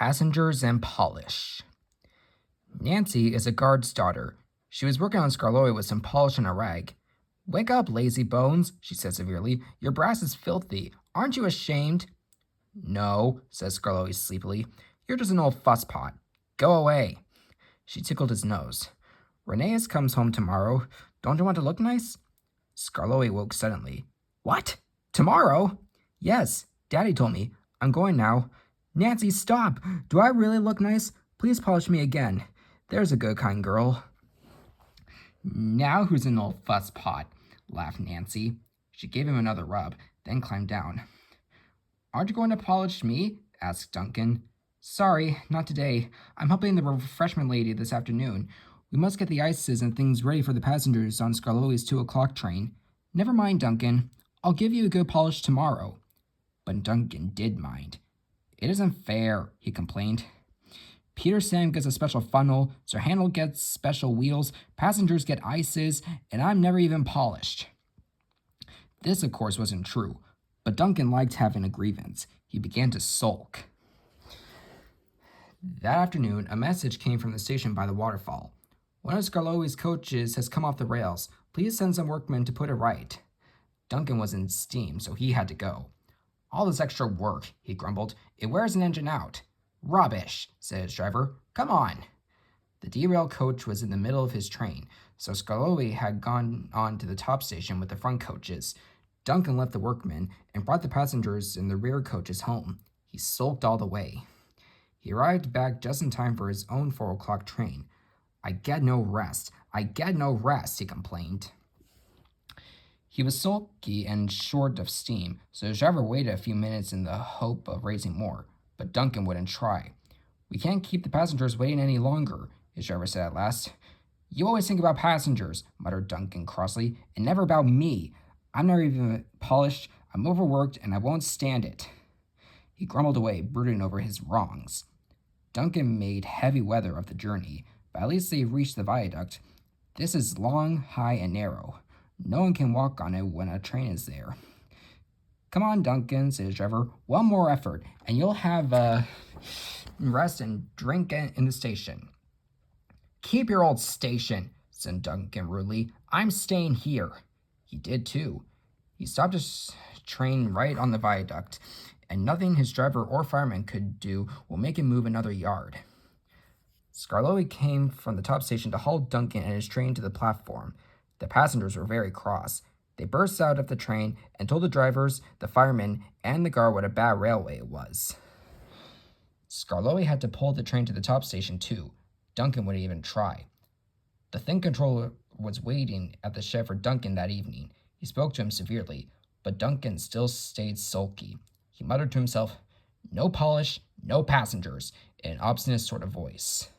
Passengers and polish. Nancy is a guard's daughter. She was working on Skarloey with some polish and a rag. "Wake up, lazy bones," she said severely. "Your brass is filthy. Aren't you ashamed?" "No," says Skarloey sleepily. "You're just an old fusspot. Go away." She tickled his nose. "Rheneas comes home tomorrow. Don't you want to look nice?" Skarloey woke suddenly. "What? Tomorrow?" "Yes, Daddy told me. I'm going now." "Nancy, stop! Do I really look nice? Please polish me again. There's a good, kind girl." "Now who's an old fusspot?" laughed Nancy. She gave him another rub, then climbed down. "Aren't you going to polish me?" asked Duncan. "Sorry, not today. I'm helping the refreshment lady this afternoon. We must get the ices and things ready for the passengers on Skarloey's 2 o'clock train." "Never mind, Duncan. I'll give you a good polish tomorrow." But Duncan did mind. "It isn't fair," he complained. "Peter Sam gets a special funnel, Sir Handel gets special wheels, passengers get ices, and I'm never even polished." This, of course, wasn't true, but Duncan liked having a grievance. He began to sulk. That afternoon, a message came from the station by the waterfall. "One of Skarloey's coaches has come off the rails. Please send some workmen to put it right." Duncan was in steam, so he had to go. "All this extra work," he grumbled. "It wears an engine out." "Rubbish," said his driver. "Come on." The derailed coach was in the middle of his train, so Skarloey had gone on to the top station with the front coaches. Duncan left the workmen and brought the passengers in the rear coaches home. He sulked all the way. He arrived back just in time for his own 4 o'clock train. I get no rest, he complained. He was sulky and short of steam, so his driver waited a few minutes in the hope of raising more, but Duncan wouldn't try. "We can't keep the passengers waiting any longer," his driver said at last. "You always think about passengers," muttered Duncan crossly, "and never about me. I'm not even polished, I'm overworked, and I won't stand it." He grumbled away, brooding over his wrongs. Duncan made heavy weather of the journey, but at least they reached the viaduct. This is long, high, and narrow. No one can walk on it when a train is there. "Come on, Duncan," said his driver. "One more effort, and you'll have rest and drink in the station." "Keep your old station," said Duncan rudely. "I'm staying here." He did too. He stopped his train right on the viaduct, and nothing his driver or fireman could do will make him move another yard. Skarloey came from the top station to haul Duncan and his train to the platform. The passengers were very cross. They burst out of the train and told the drivers, the firemen, and the guard what a bad railway it was. Skarloey had to pull the train to the top station too. Duncan wouldn't even try. The thing controller was waiting at the shed for Duncan that evening. He spoke to him severely, but Duncan still stayed sulky. He muttered to himself, "No polish, no passengers," in an obstinate sort of voice.